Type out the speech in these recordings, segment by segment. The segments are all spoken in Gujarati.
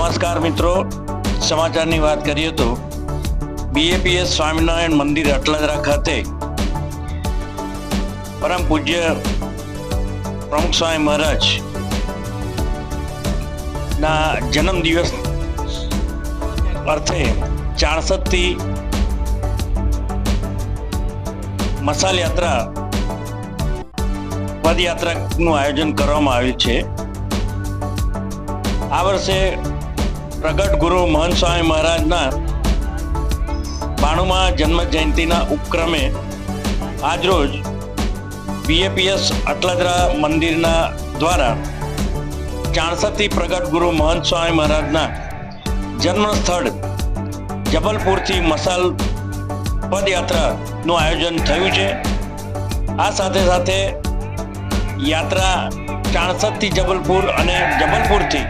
નમસ્કાર મિત્રો, સમાચારની વાત કરીએ તો બીએપીએસ સ્વામિનારાયણ મંદિર અટલાદરા ખાતે પરમ પૂજ્ય પ્રમુખ સ્વામી મહારાજ ના જન્મદિવસ અર્થે 64 થી મસાલ યાત્રા પદયાત્રાનું આયોજન કરવામાં આવ્યું છે। આ વર્ષે પ્રગટ ગુરુ મહંત સ્વામી મહારાજના 92મા જન્મ જયંતિના ઉપક્રમે આજરોજ બીએપીએસ અટલાદરા મંદિરના દ્વારા 64 થી પ્રગટ ગુરુ મહંત સ્વામી મહારાજના જન્મ સ્થળ જબલપુરથી મસાલ પદયાત્રાનું આયોજન થયું છે। આ સાથે સાથે યાત્રા 64 થી જબલપુર અને જબલપુરથી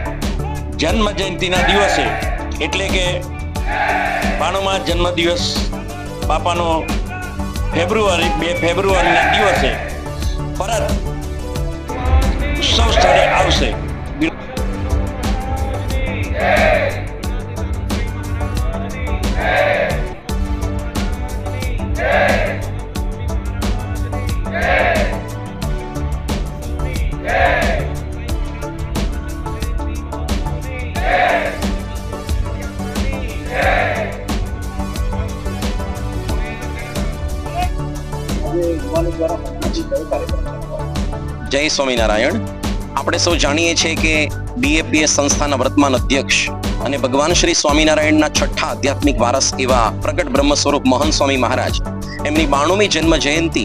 જન્મ જયંતિના દિવસે એટલે કે 92મા જન્મદિવસ બાપાનો 2 ફેબ્રુઆરીના દિવસે પરત ઉત્સવ સ્થળે આવશે। જય સ્વામિનારાયણ। આપણે સૌ જાણીએ છીએ કે બીએપીએસ સંસ્થાના વર્તમાન અધ્યક્ષ અને ભગવાન શ્રી સ્વામિનારાયણના છઠ્ઠા આધ્યાત્મિક વારસ એવા પ્રગટ બ્રહ્મ સ્વરૂપ મહંત સ્વામી મહારાજ એમની 92મી જન્મ જયંતિ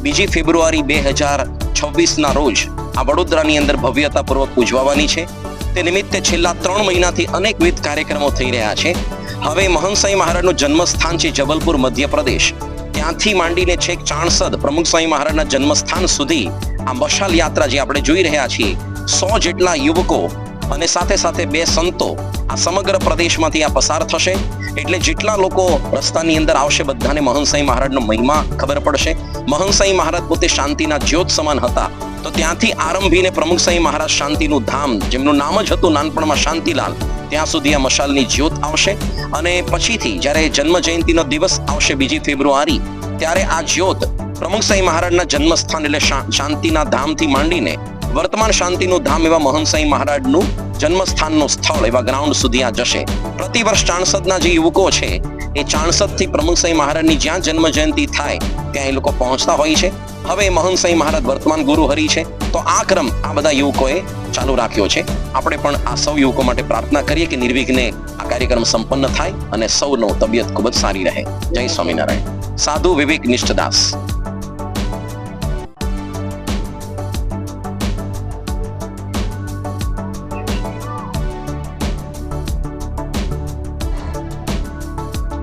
2 ફેબ્રુઆરી 2026ના રોજ આ વડોદરાની અંદર ભવ્યતાપૂર્વક ઉજવવાની છે। તે નિમિત્તે છેલ્લા 3 મહિનાથી અનેકવિધ કાર્યક્રમો થઈ રહ્યા છે। હવે મહંત સ્વામી મહારાજનું જન્મસ્થાન છે જબલપુર, મધ્યપ્રદેશ। ત્યાંથી માંડીને છેક ચાણસદ પ્રમુખ સ્વામી મહારાજના જન્મસ્થાન સુધી આ મશાલ યાત્રા જે આપણે જોઈ રહ્યા છીએ 100 જેટલા યુવકો અને સાથે સાથે 2 સંતો આ સમગ્ર પ્રદેશમાંથી આ પસાર થશે। એટલે જેટલા લોકો રસ્તાની અંદર આવશે બધાને મહંત સ્વામી મહારાજનો મહિમા ખબર પડશે। મહંત સ્વામી મહારાજ પોતે શાંતિના જ્યોત સમાન હતા, તો ત્યાંથી આરંભીને પ્રમુખ સ્વામી મહારાજ શાંતિનું ધામ, જેમનું નામ જ હતું નાનપણમાં શાંતિલાલ, ત્યાં સુધી આ મશાલની જ્યોત આવશે। અને પછીથી જ્યારે જન્મ જયંતિનો દિવસ આવશે 2 ફેબ્રુઆરી, ત્યારે આ જ્યોત પ્રમુખ સ્વામી મહારાજના જન્મસ્થાન એટલે શાંતિના ધામથી માંડીને વર્તમાન શાંતિનું ધામ એવા મહંત સ્વામી મહારાજનું જન્મસ્થાનનું સ્થળ એવા ગ્રાઉન્ડ સુધી આ જશે। પ્રતિવર્ષ ચાણસદના જે યુવકો છે એ ચાણસદથી પ્રમુખ સ્વામી મહારાજની જ્યાં જન્મ જયંતિ થાય ત્યાં એ લોકો પહોંચતા હોય છે। હવે મહંત સ્વામી મહારાજ વર્તમાન ગુરુ હરિ છે, તો આ ક્રમ આ બધા યુવકોએ ચાલુ રાખ્યો છે। આપણે પણ આ સૌ યુવકો માટે પ્રાર્થના કરીએ કે નિર્વિઘ્ને આ કાર્યક્રમ સંપન્ન થાય અને સૌનો તબિયત ખૂબ જ સારી રહે। જય સ્વામિનારાયણ। સાધુ વિવેક નિષ્ઠદાસ।